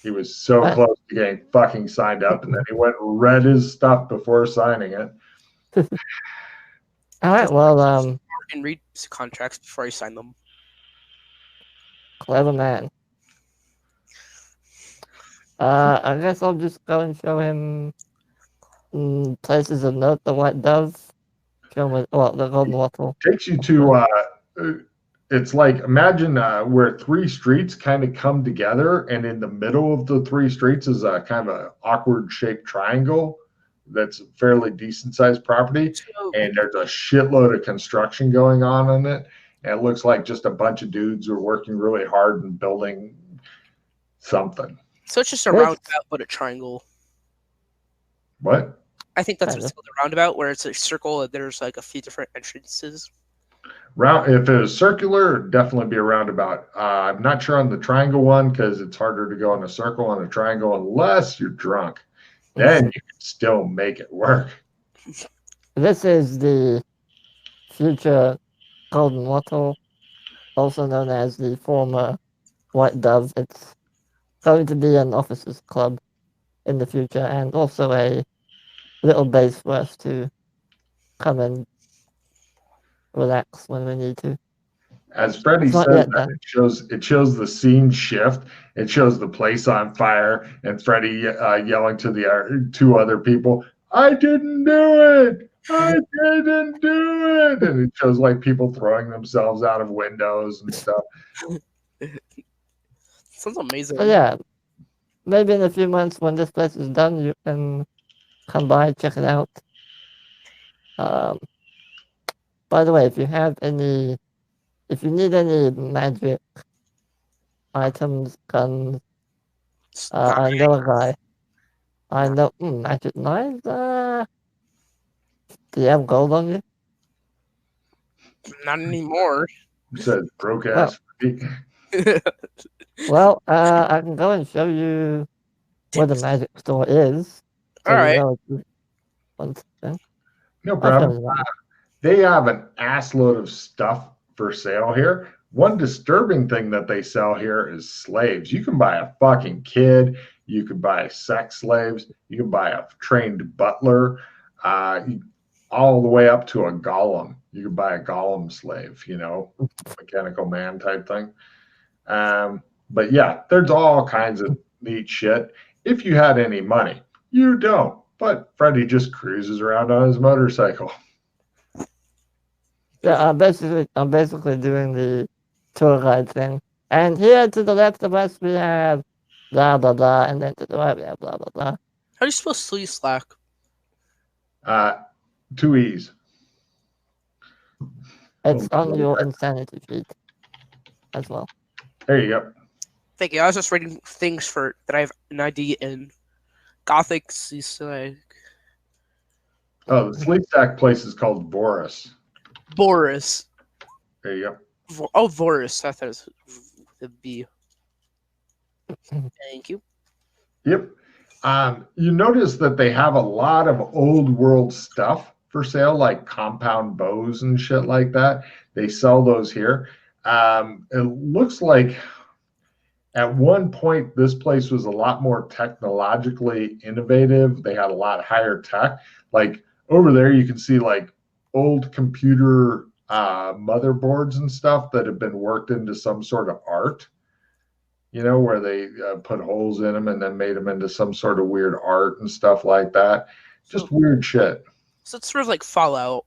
He was so close to getting fucking signed up, and then he went and read his stuff before signing it. All right, well, And read contracts before I sign them. clever man. I guess I'll just go and show him places of note, the White Dove, show him the Golden Wattle. Takes you to it's like imagine where three streets kind of come together, and in the middle of the three streets is a kind of an awkward shaped triangle that's a fairly decent sized property, and there's a shitload of construction going on it, and it looks like just a bunch of dudes who are working really hard and building something. So it's just a roundabout, but a triangle. What? I think that's what's called a roundabout, where it's a circle and there's like a few different entrances. If it was circular, it'd definitely be a roundabout. I'm not sure on the triangle one because it's harder to go in a circle on a triangle unless you're drunk. Then you can still make it work. This is the future Golden Wattle, also known as the former White Dove. It's going to be an officers' club in the future, and also a little base for us to come and relax when we need to. As Freddie says that, it shows the scene shift. It shows the place on fire, and Freddie yelling to the two other people, "I didn't do it! I didn't do it!" And it shows like people throwing themselves out of windows and stuff. Sounds amazing. So yeah, maybe in a few months when this place is done, you can come by, check it out. By the way, if you need any magic items, guns, I know a guy. I know magic knives. Do you have gold on you? Not anymore. You said broke ass. Well, I can go and show you where the magic store is. So all right. No problem. They have an assload of stuff for sale here. One disturbing thing that they sell here is slaves. You can buy a fucking kid. You can buy sex slaves. You can buy a trained butler, all the way up to a golem. You can buy a golem slave, mechanical man type thing. But yeah, there's all kinds of neat shit. If you had any money, you don't. But Freddie just cruises around on his motorcycle. Yeah, I'm basically doing the tour guide thing. And here to the left of us we have blah blah blah, and then to the right we have blah blah blah. How do you spell sleeve slack? 2 E's. It's on your insanity feed as well. There you go. Thank you. I was just reading things that I have an ID in. Gothic seaside. Oh, the sleep stack place is called Boris. Boris. There you go. Boris. I thought it was the B. Thank you. Yep. You notice that they have a lot of old world stuff for sale, like compound bows and shit like that. They sell those here. It looks like at one point this place was a lot more technologically innovative. They had a lot higher tech. Like over there, you can see like old computer motherboards and stuff that have been worked into some sort of art. Where they put holes in them and then made them into some sort of weird art and stuff like that. Just weird shit. So it's sort of like Fallout.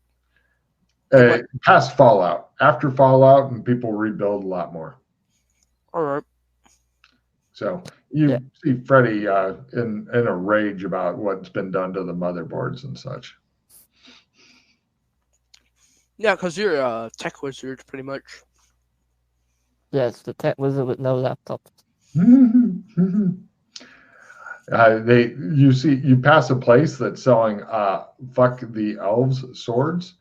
Past Fallout. After Fallout, and people rebuild a lot more. All right. So you see Freddie in a rage about what's been done to the motherboards and such. Yeah, because you're a tech wizard, pretty much. Yes, the tech wizard with no laptop. You pass a place that's selling fuck the elves swords.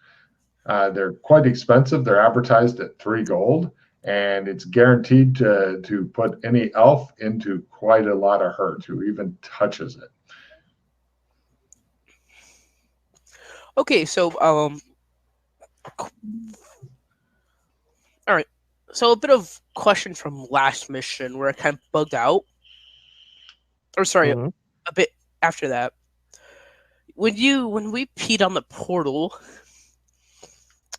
They're quite expensive. They're advertised at 3 gold, and it's guaranteed to put any elf into quite a lot of hurt who even touches it. Okay, so all right. So a bit of question from last mission where I kind of bugged out. Or sorry, Mhm. a bit after that. When we peed on the portal,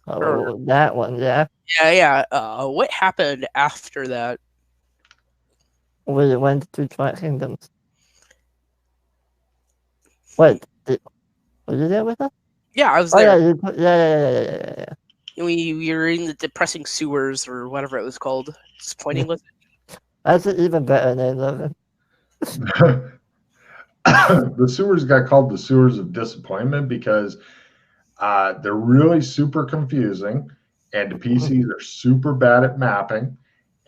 or Oh, that one, yeah. yeah. What happened after that? We went to Twilight Kingdoms. Wait, were you there with us? Yeah, I was Oh, yeah, there. yeah. We were in the depressing sewers or whatever it was called. Disappointing was it? That's an even better name, Logan. The sewers got called the sewers of disappointment because they're really super confusing, and the PCs are super bad at mapping.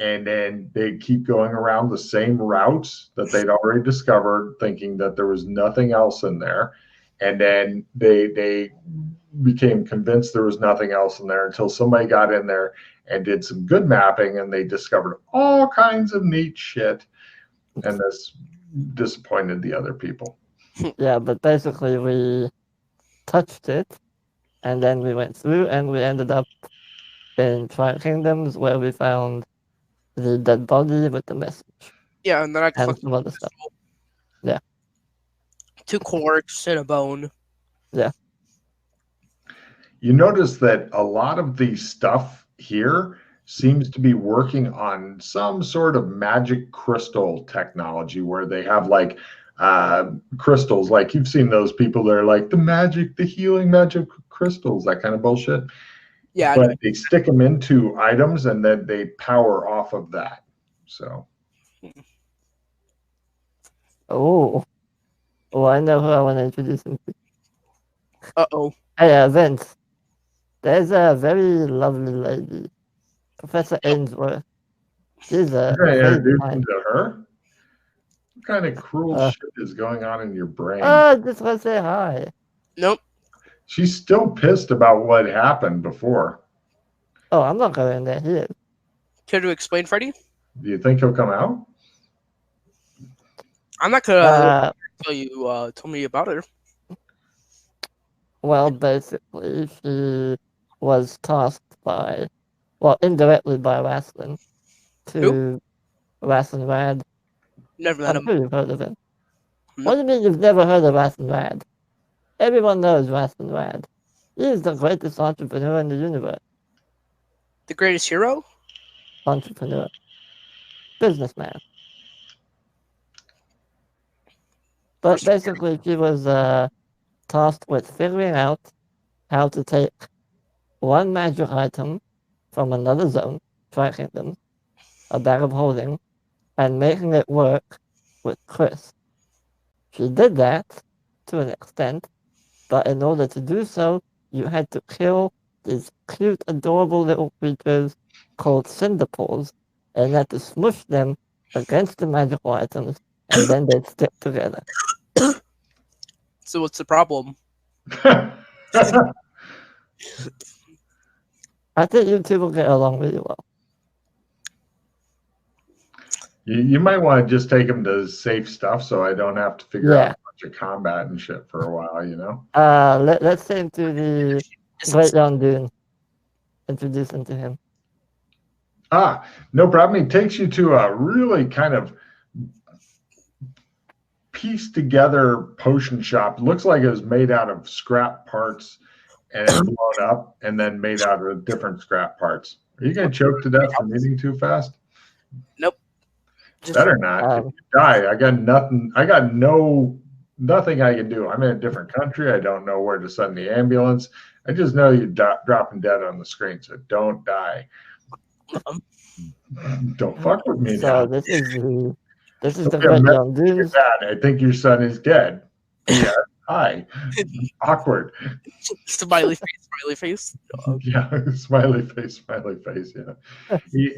And then they keep going around the same routes that they'd already discovered, thinking that there was nothing else in there. And then they became convinced there was nothing else in there until somebody got in there and did some good mapping, and they discovered all kinds of neat shit. And this disappointed the other people. Yeah, but basically we touched it, and then we went through, and we ended up in Twilight Kingdoms where we found the dead body with the message Yeah, and then I and collected some other stuff. Yeah. 2 quartz and a bone. Yeah. You notice that a lot of the stuff here seems to be working on some sort of magic crystal technology where they have like crystals, like you've seen those people that are like the healing magic crystals, that kind of bullshit. Yeah, I know. But they stick them into items and then they power off of that. So Oh. Oh, I know who I want to introduce him to. Uh-oh. Hey, Vince. There's a very lovely lady, Professor Ainsworth. She's a you're gonna crazy introduce them mind. to her? What kind of cruel Uh, shit is going on in your brain? just want to say hi. Nope. She's still pissed about what happened before. Oh, I'm not going there. He is. Care to explain, Freddy? Do you think he'll come out? I'm not gonna tell you tell me about her. Well, basically, she was tasked by, well, indirectly by Rasslin Who? to Rasslin Rad. Never met I'm him. sure you've heard of him. Nope. What do you mean you've never heard of Rasslin Rad? Everyone knows Rasslin Rad. He is the greatest entrepreneur in the universe. The greatest hero? Entrepreneur. Businessman. But First, basically, she was tasked with figuring out how to take one magic item from another zone, Tri Kingdom, a bag of holding, and making it work with Chris. She did that to an extent, but in order to do so, you had to kill these cute, adorable little creatures called Cinderpaws, and you had to smush them against the magical items, and then they'd stick together. so what's the problem? I think you two will get along really well. You might want to just take him to safe stuff so I don't have to figure out a bunch of combat and shit for a while, you know? Let's take him to the Great Dune. Introduce him to him. No problem. He takes you to a really kind of pieced together potion shop. Looks like it was made out of scrap parts and it's blown up and then made out of different scrap parts. Are you going to choke to death from eating too fast? Nope. Better not. If you die, I got nothing. I got nothing I can do. I'm in a different country. I don't know where to send the ambulance. I just know you're dropping dead on the screen. So don't die. Don't fuck with me now. So this is the Okay, Great Dune. I think your son is dead. Yeah. Hi. Awkward. Smiley face. Yeah, smiley face. Yeah. He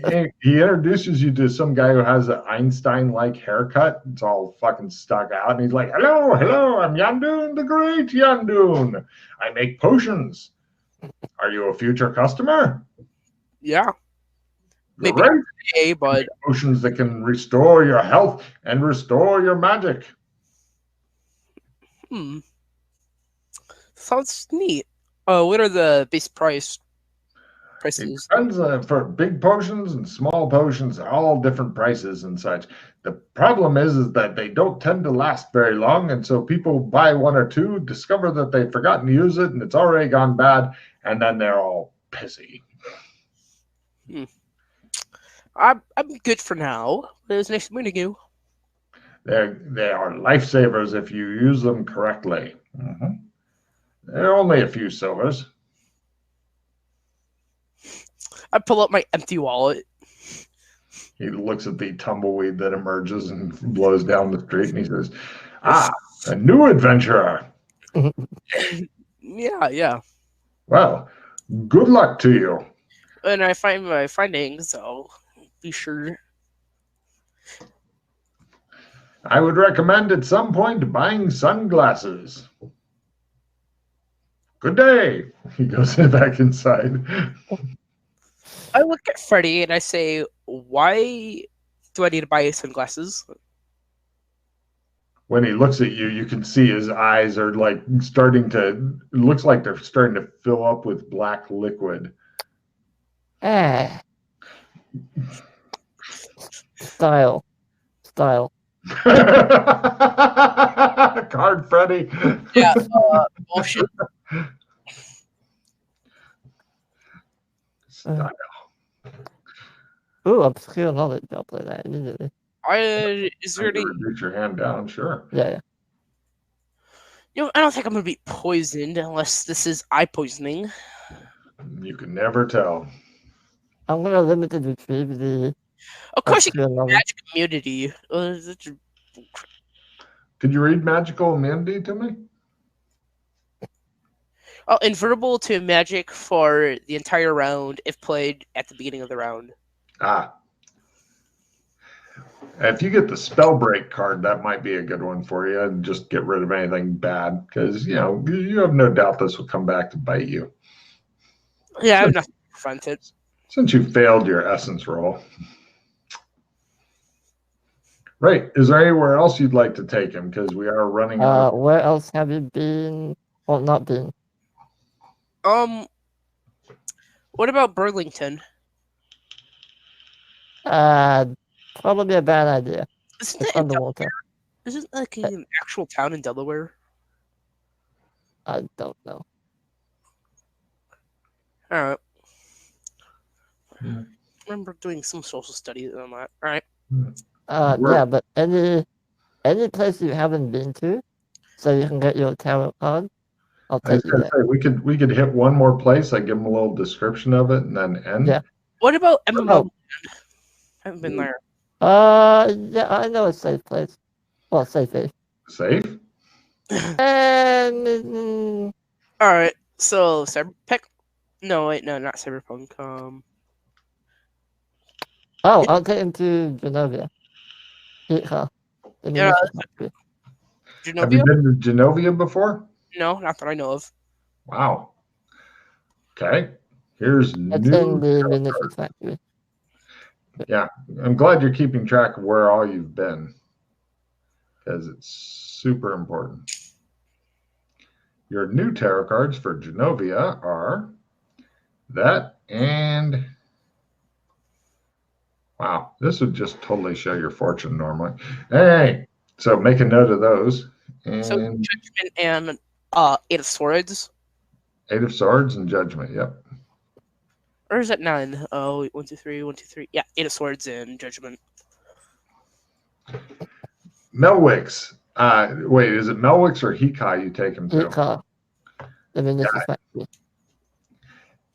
introduces you to some guy who has an Einstein-like haircut. It's all fucking stuck out, and he's like, "Hello, I'm Yandun, the Great Yandun. I make potions. Are you a future customer?" Yeah. Maybe Great. not today, but Potions that can restore your health and restore your magic. Sounds neat. What are the base price? prices. Depends for big potions and small potions, all different prices and such. The problem is that they don't tend to last very long, and so people buy one or two, discover that they've forgotten to use it, and it's already gone bad, and then they're all pissy. I'm good for now. It was nice meeting you. They are lifesavers if you use them correctly. Mm-hmm. They're only a few silvers. I pull up my empty wallet. He looks at the tumbleweed that emerges and blows down the street, and he says, "Ah, a new adventurer. Yeah. Well, good luck to you." And I find my findings, so be sure. I would recommend at some point buying sunglasses. Good day. He goes back inside. I look at Freddy and I say, "Why do I need to buy sunglasses?" When he looks at you, you can see his eyes are like starting to, it looks like they're starting to fill up with black liquid. Style. Card Freddy. Yeah, bullshit. Style. Ooh, obscure knowledge. I'll play that immediately. Is there any? Reach your hand down, sure. Yeah. I don't think I'm gonna be poisoned unless this is eye poisoning. You can never tell. I'm gonna limited retrieve the Of course, you obscure can knowledge. magic immunity. Could you read magical immunity to me? Oh, invulnerable to magic for the entire round if played at the beginning of the round. Ah. If you get the spell break card, that might be a good one for you. And just get rid of anything bad, because you have no doubt this will come back to bite you. Yeah, I have nothing to prevent it. Since you failed your essence roll. Right. Is there anywhere else you'd like to take him? Because we are running out. Where else have you been or not been? What about Burlington? Probably a bad idea. Isn't It's it in underwater. Delaware? Isn't it like an actual town in Delaware? I don't know. All right. Yeah. I remember doing some social studies on that. All right. Yeah, but any place you haven't been to, so you can get your tarot card, I'll I was take you gonna there. say we could hit one more place. I give him a little description of it and then end. Yeah. What about MMO? Oh. I haven't been there. Yeah, I know a safe place. Well, safe-ish. Safe? And All right. So Cyberpunk. No, wait, no, not Cyberpunk. I'll take him to Genovia. Meet her. In the Yeah, mission factory. Have you Genovia? been to Genovia before? No, not that I know of. Wow. Okay. Here's It's new. in the munition factory. Yeah, I'm glad you're keeping track of where all you've been, because it's super important. Your new tarot cards for Genovia are that and wow, this would just totally show your fortune normally. Hey, so make a note of those. And So Judgment and Eight of Swords. Eight of Swords and Judgment. Yep. Or is it 9? Oh, wait, 1, 2, 3, 1, 2, 3. Yeah, Eight of Swords and Judgment. Melwicks. Wait, is it Melwicks or Hikai you take him to? Hikai. The munition factory.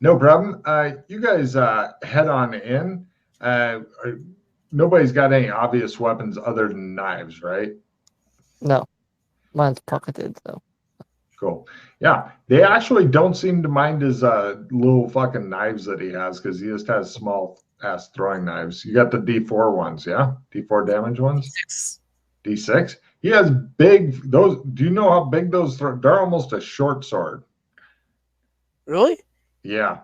No problem. You guys head on in. Nobody's got any obvious weapons other than knives, right? No. Mine's pocketed, so. Cool. Yeah, they actually don't seem to mind his little fucking knives that he has, because he just has small ass throwing knives. You got the D4 ones, yeah? D4 damage ones? 6. D6? He has big, those, do you know how big those, they're almost a short sword. Really? Yeah.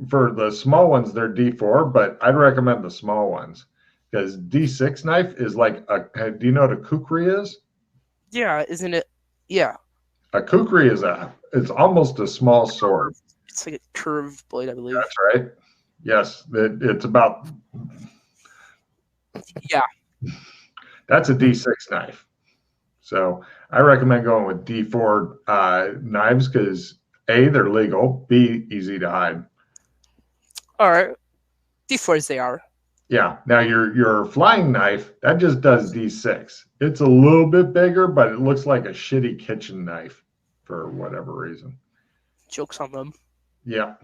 For the small ones, they're D4, but I'd recommend the small ones, because D6 knife is like do you know what a kukri is? Yeah, isn't it? Yeah. A kukri is it's almost a small sword. It's like a curved blade, I believe. That's right. Yes, it's about. Yeah. That's a D6 knife. So I recommend going with D4 knives because A, they're legal, B, easy to hide. All right. D4s they are. Yeah. Now your flying knife, that just does D6. It's a little bit bigger, but it looks like a shitty kitchen knife for whatever reason. Jokes on them. Yeah.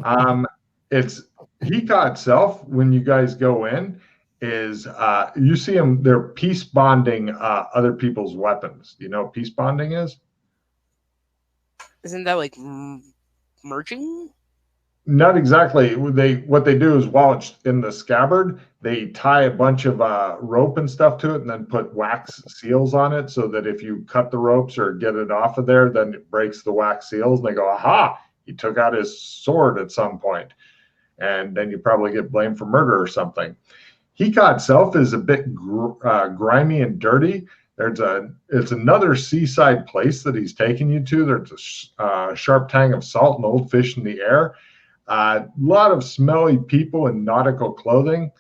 Um, it's Hika itself, when you guys go in, is you see them, they're peace bonding other people's weapons. You know what peace bonding is? Isn't that like merging? Not exactly. What they do is while it's in the scabbard, they tie a bunch of rope and stuff to it, and then put wax seals on it, so that if you cut the ropes or get it off of there, then it breaks the wax seals. And they go, "Aha! He took out his sword at some point," and then you probably get blamed for murder or something. Hika itself is a bit grimy and dirty. It's another seaside place that he's taking you to. There's a sharp tang of salt and old fish in the air. A lot of smelly people in nautical clothing.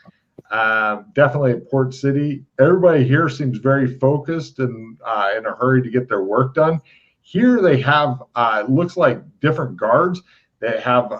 Definitely a port city. Everybody here seems very focused and in a hurry to get their work done. Here they have, it looks like different guards that have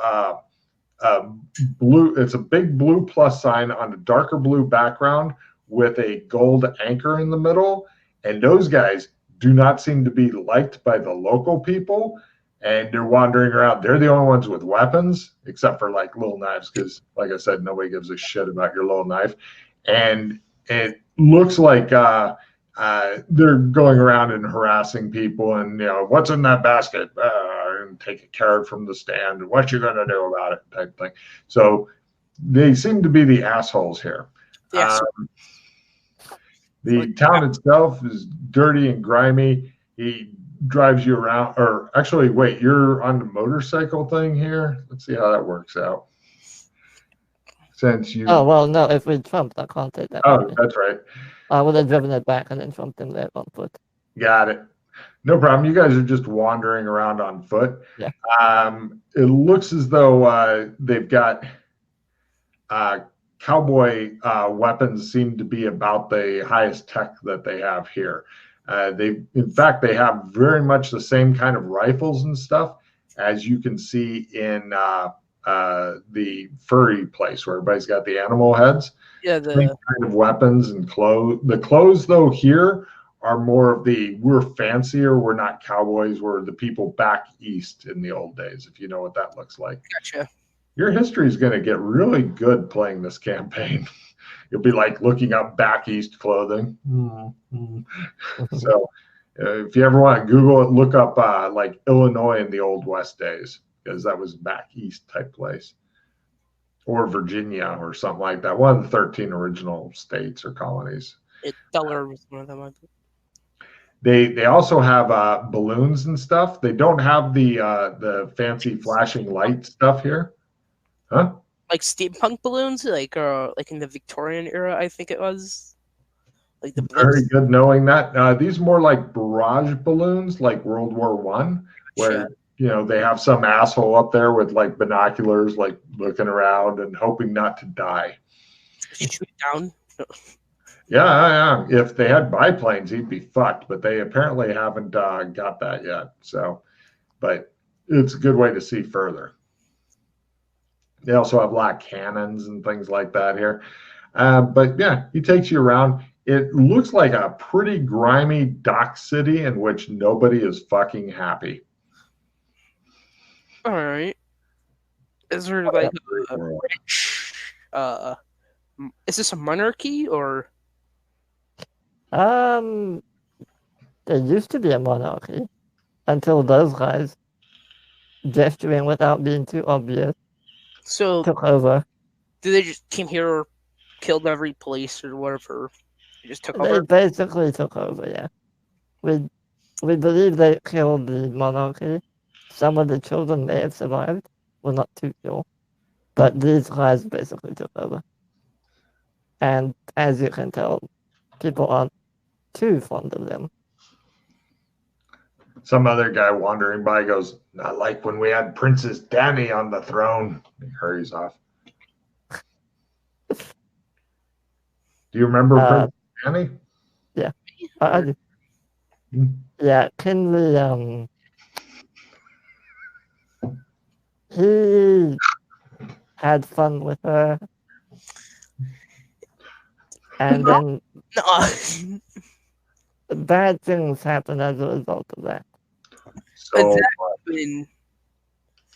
blue. It's a big blue plus sign on a darker blue background with a gold anchor in the middle. And those guys do not seem to be liked by the local people. And they're wandering around. They're the only ones with weapons, except for like little knives, because, like I said, nobody gives a shit about your little knife. And it looks like they're going around and harassing people, and what's in that basket, and take a carrot from the stand, and what you gonna do about it, type thing. So they seem to be the assholes here. Yes. The town itself is dirty and grimy. He drives you around, or actually, wait, you're on the motorcycle thing here. Let's see how that works out. Since you. Oh, well, no, if we trumped, I can't take that. Oh, that's right. I would have driven it back and then trumped him there on foot. Got it. No problem. You guys are just wandering around on foot. Yeah. It looks as though they've got cowboy weapons seem to be about the highest tech that they have here. In fact, they have very much the same kind of rifles and stuff as you can see in the furry place where everybody's got the animal heads. Yeah, Same kind of weapons and clothes. The clothes, though, here are more of we're fancier. We're not cowboys. We're the people back east in the old days, if you know what that looks like. Gotcha. Your history is going to get really good playing this campaign. You'll be like looking up back east clothing. So if you ever want to Google it, look up like Illinois in the old West days, because that was back east type place. Or Virginia or something like that. One of the 13 original states or colonies. Delaware was one of them. They also have balloons and stuff. They don't have the fancy flashing light stuff here. Huh? Like steampunk balloons, like in the Victorian era, I think it was. Like the Very good knowing that. These are more like barrage balloons, like World War One, where they have some asshole up there with like binoculars, like looking around and hoping not to die. Shoot down. Yeah. If they had biplanes, he'd be fucked. But they apparently haven't got that yet. So, but it's a good way to see further. They also have a lot of cannons and things like that here. But yeah, he takes you around. It looks like a pretty grimy dock city in which nobody is fucking happy. All right. Is there like a rich? Is this a monarchy or? There used to be a monarchy until those guys, gesturing without being too obvious, So took over. did they just came here, killed every police or whatever? They just took They over. basically took over. Yeah, we believe they killed the monarchy. Some of the children may have survived. We're not too sure, but these guys basically took over. And as you can tell, people aren't too fond of them. some other guy wandering by goes, "Not like when we had Princess Danny on the throne." He hurries off. Do you remember Princess Danny? Yeah, I do. Hmm. Yeah, Kinley, he had fun with her, and No. then No. bad things happen as a result of that. So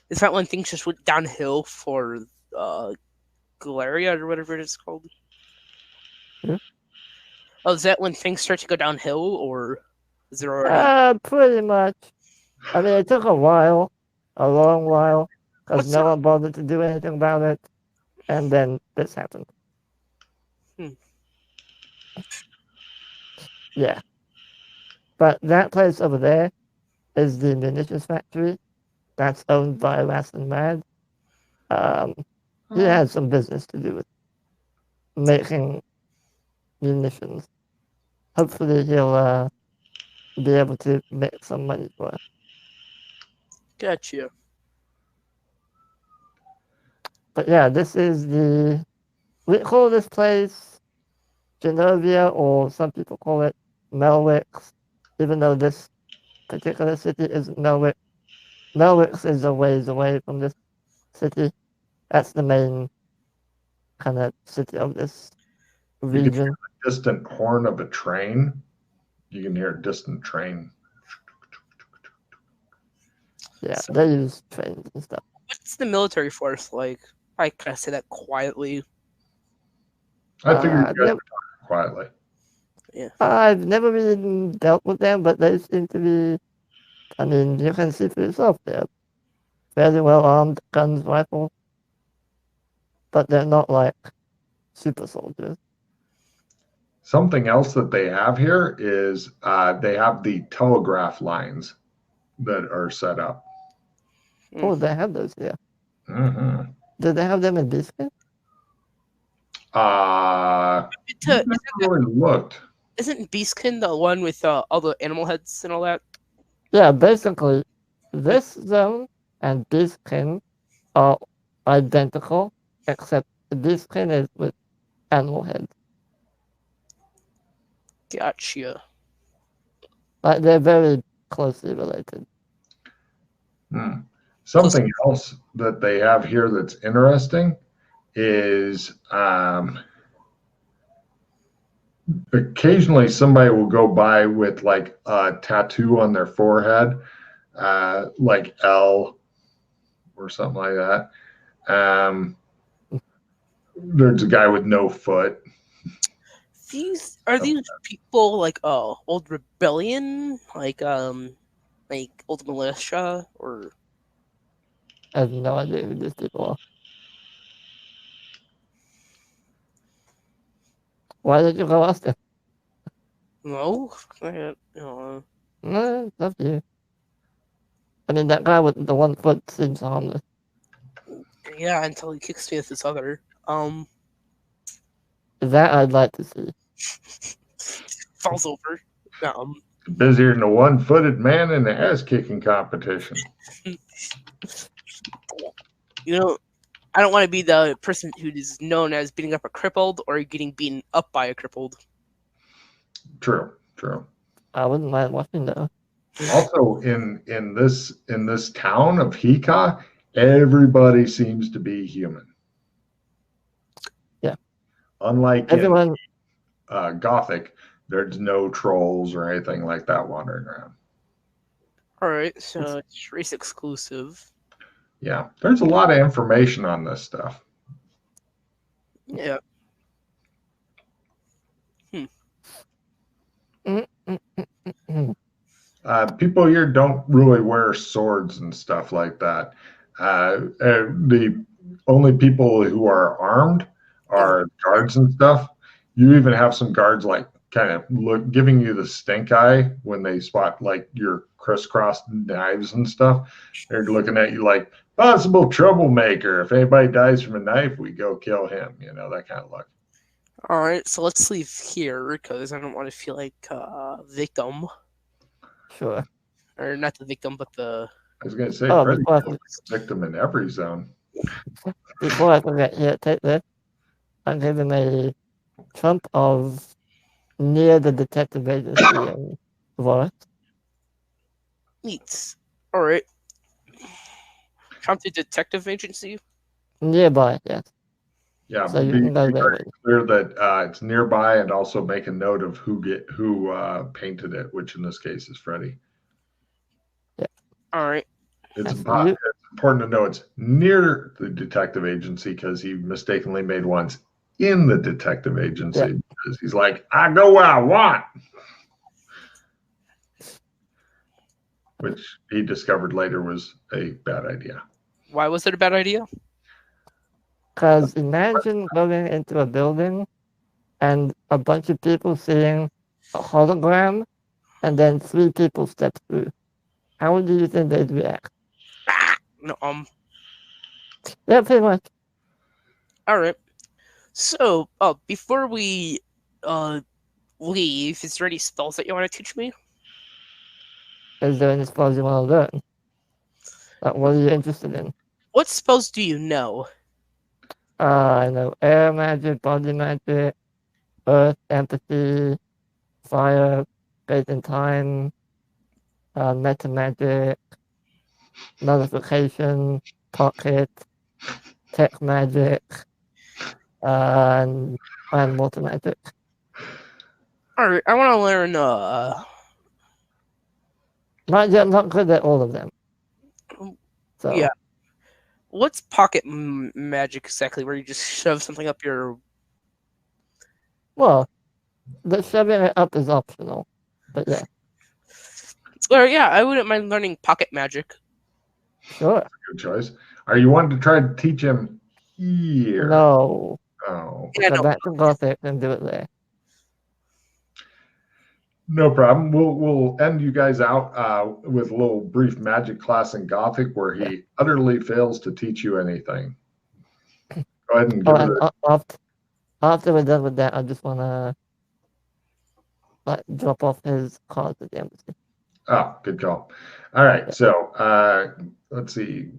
Is that when things just went downhill for Galeria or whatever it is called? Hmm? Oh, is that when things start to go downhill, or is there already? Pretty much. I mean, it took a while, a long while, because What's no up? one bothered to do anything about it, and then this happened. Hmm. Yeah. But that place over there is the munitions factory. That's owned by Rastin Mad. Um, he has some business to do with making munitions. Hopefully, he'll be able to make some money for it. Gotcha. But yeah, this is we call this place Genovia, or some people call it Melwix, even though this particular city isn't Melwix. Melwix is a ways away from this city. That's the main kind of city of this you can hear region. the distant horn of a train. You can hear a distant train. Yeah, So, they use trains and stuff. what's the military force like? I kind of say that quietly. I figured you guys Never, were talking quietly. Yeah. I've never really dealt with them, but they seem to be. I mean, you can see for yourself. They're fairly well armed, guns, rifles, but they're not like super soldiers. Something else that they have here is they have the telegraph lines that are set up. Oh, they have those here. Mm-hmm. Do they have them in Biscuit? To, Never really looked. isn't Beastkin the one with all the animal heads and all that? Yeah, basically, this zone and Biskin are identical, except Biskin is with animal heads. Gotcha. Like, they're very closely related. Hmm. Something else that they have here that's interesting is occasionally somebody will go by with like a tattoo on their forehead, like L or something like that. There's a guy with no foot. These are these people like old rebellion, like old militia, or I have no idea who these people are. Why did you go ask them? no? No, it's up to you. I mean, that guy with the 1 foot seems harmless. Yeah, until he kicks me with this other. That I'd like to see. Falls over. Busier than a one-footed man in the ass-kicking competition. You know, I don't want to be the person who is known as beating up a crippled or getting beaten up by a crippled. True, true. I wouldn't mind watching that. Also, in this town of Hika, everybody seems to be human. Yeah. Unlike Everyone, in Gothic, there's no trolls or anything like that wandering around. Alright, so it's race exclusive. Yeah, there's a lot of information on this stuff. Yeah. People here don't really wear swords and stuff like that. The only people who are armed are guards and stuff. You even have some guards like kind of look giving you the stink eye when they spot like your crisscrossed knives and stuff. They're looking at you like possible troublemaker. If anybody dies from a knife, we go kill him. You know, that kind of look. Alright, so let's leave here because I don't want to feel like a victim. sure. or not the victim, but the. I was going to say, Oh, Freddy before I, is a victim in every zone. before I forget, here, take this. I'm giving a trump of near the detective agency in Forest. Neat. All right. Come to detective agency. Nearby, yes. Yeah, So you be can go there very with it. clear that it's nearby, and also make a note of who painted it, which in this case is Freddy. All right. It's And so you, important to know it's near the detective agency because he mistakenly made ones in the detective agency because he's like, I go where I want, which he discovered later was a bad idea. Why was it a bad idea? because imagine going into a building and a bunch of people seeing a hologram and then 3 people step through. How do you think they'd react? No. Yeah, pretty much. All right. So, before we leave, is there any spells that you want to teach me? Is there any spells you want to learn? What are you interested in? What spells do you know? I know air magic, body magic, earth, empathy, fire, space and time, meta magic, nullification, pocket, tech magic, and water magic. All right. I want to learn. Not good at all of them. So, Yeah. What's pocket magic exactly? Where you just shove something up your. well, the shoving it up is optional. But yeah, Well, yeah, I wouldn't mind learning pocket magic. sure. Good choice. Are you wanting to try to teach him here? No. Oh, Yeah, Go no. back to Gothic and do it there. no problem. We'll end you guys out with a little brief magic class in Gothic where he utterly fails to teach you anything. Go ahead and Oh, give it and after we're done with that, I just want to drop off his cards at the embassy. good call. All right, Yeah. so let's see.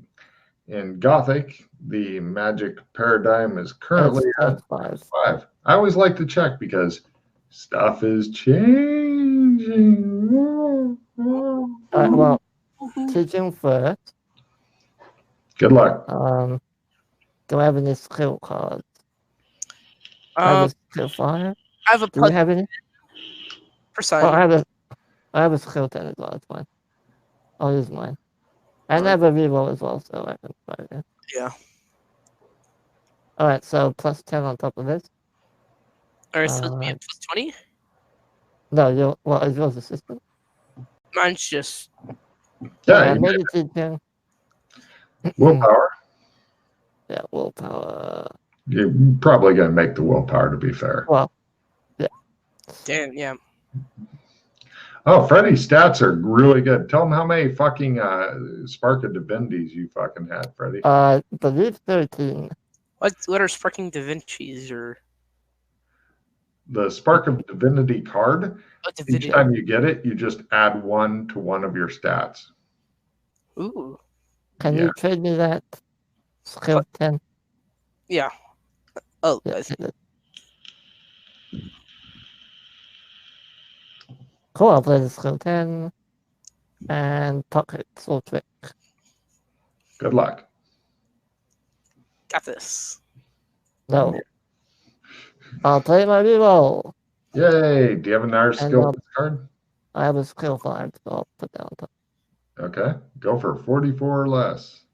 In Gothic, the magic paradigm is currently at It's +5. 5. I always like to check because stuff is changing. Alright, well, teaching first. Good luck. Do I have any skill cards? I have Um, a skill 5. I have a Do you have any? +1%. Oh, I have a skill 10 as well. It's fine. I'll use mine. And I have a reroll as well, so I can try again. Yeah. Alright, so +10 on top of this. Or it's supposed to be a +20? No, is yours assistant? Mine's just. Yeah, Maybe teaching. willpower. Yeah, willpower. You're probably going to make the willpower, to be fair. Well, yeah. Damn, yeah. Oh, Freddy's stats are really good. Tell him how many fucking Spark of Divinities you fucking had, Freddy. Believe 13. What are sparking Da Vinci's or. The Spark of Divinity card, What each divinity? time you get it, you just add 1 to one of your stats. Ooh. Can Yeah. you trade me that skill 10? Yeah. Oh, Yeah, I see. take it. Cool, I'll play the skill 10. And pocket soul trick. Good luck. Got this. No. I'll play my reroll. Yay. Do you have another skill I'll- card? I have a skill 5, so I'll put that on top. Okay. Go for 44 or less.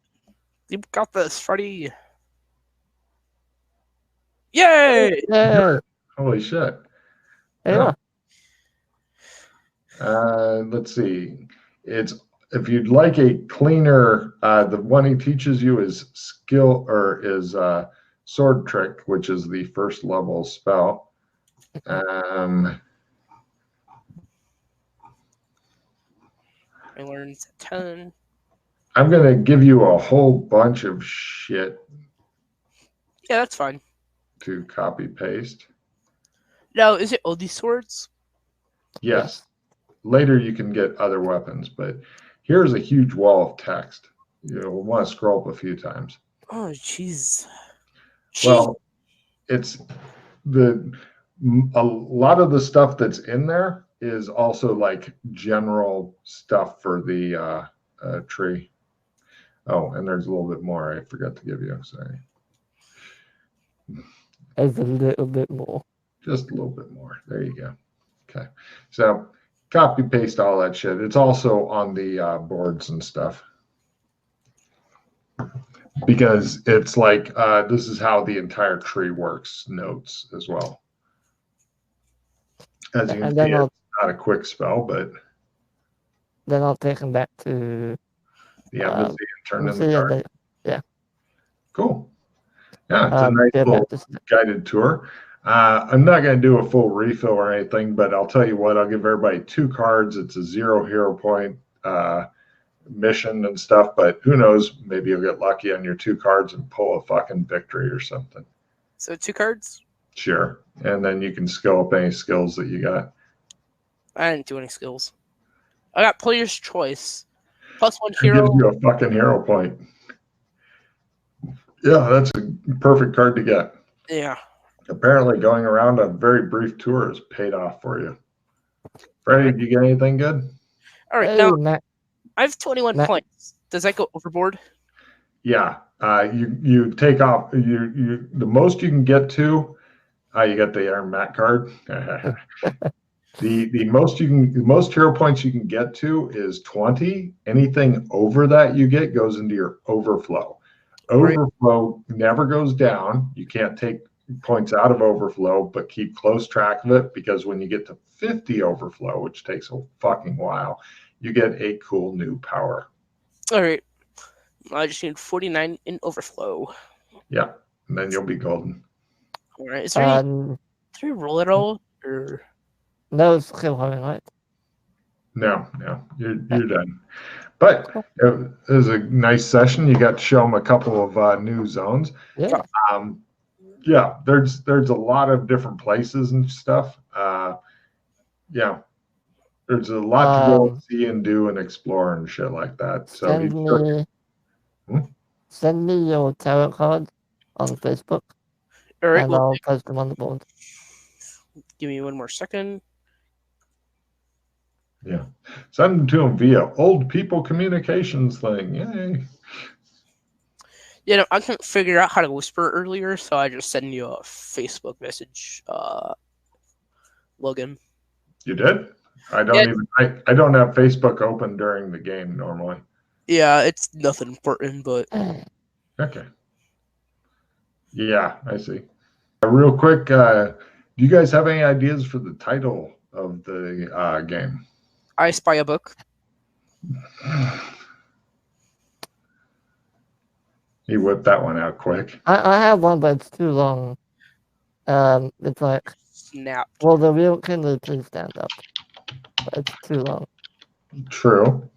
You got this, Freddy. Yay! Yay! Holy shit. There you Yeah. are. Let's see. It's if you'd like a cleaner, the one he teaches you is sword trick, which is the first level spell. I learned 10. I'm gonna give you a whole bunch of shit Yeah, that's fine. to copy paste. Now, is it Odie swords? Yes. later you can get other weapons, but here's a huge wall of text. You'll want to scroll up a few times. Oh, jeez. Well, it's a lot of the stuff that's in there is also like general stuff for the tree. Oh, and there's a little bit more I forgot to give you. Sorry. There's a little bit more. Just a little bit more. There you go. Okay. So copy paste all that shit. It's also on the boards and stuff. Because it's like this is how the entire tree works notes as well. As you can see, it's not a quick spell, but then I'll take them back to the embassy and turn in the card. Yeah. Cool. Yeah, it's a nice little guided tour. I'm not going to do a full refill or anything, but I'll tell you what, I'll give everybody 2 cards. It's a 0 hero point mission and stuff, but who knows? Maybe you'll get lucky on your 2 cards and pull a fucking victory or something. So 2 cards? Sure. And then you can skill up any skills that you got. I didn't do any skills. I got player's choice. +1 hero. It gives you a fucking hero point. Yeah, that's a perfect card to get. Yeah. Apparently going around a very brief tour has paid off for you. Freddie, did you get anything good? All right, now I have 21 points. Does that go overboard? Yeah. You take off you the most you can get to. You got the Iron Mat card. The most hero points you can get to is 20. Anything over that you get goes into your overflow. Overflow never goes down. You can't take points out of overflow, but keep close track of it, because when you get to 50 overflow, which takes a fucking while, you get a cool new power. All right. I just need 49 in overflow. Yeah, and then you'll be golden. All right. Is there any, do we roll at all? Or no, it's still having right. No, you're done. But it was a nice session. You got to show them a couple of new zones. Yeah. Yeah, there's a lot of different places and stuff. Yeah, there's a lot to go and see and do and explore and shit like that. So send me your tarot card on Facebook, all right, and I'll post them on the board. Give me one more second. Yeah, send them to them via old people communications thing. Yay. Yeah, no, I couldn't figure out how to whisper earlier, so I just sent you a Facebook message login. You did? I don't I don't have Facebook open during the game normally. Yeah, it's nothing important, but okay. Yeah, I see. Real quick, do you guys have any ideas for the title of the game? I Spy a Book. He whipped that one out quick. I have one, but it's too long. It's like Snap. Will the real Cthulhu please stand up? But it's too long. True.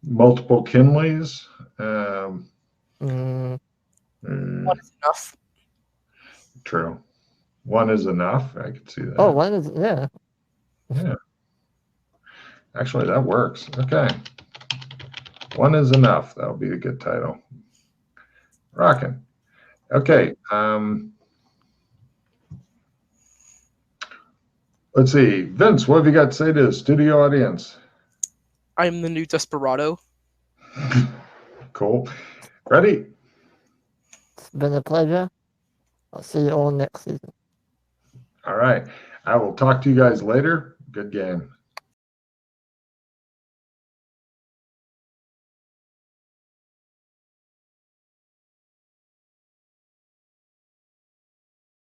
Multiple Kinleys. One is enough. True. One is enough. I could see that. Oh, one is, yeah. Yeah. Actually, that works. Okay. One is enough. That'll be a good title. Rockin'. Okay. Let's see. Vince, what have you got to say to the studio audience? I'm the new Desperado. Cool. Ready? It's been a pleasure. I'll see you all next season. All right. I will talk to you guys later. Good game.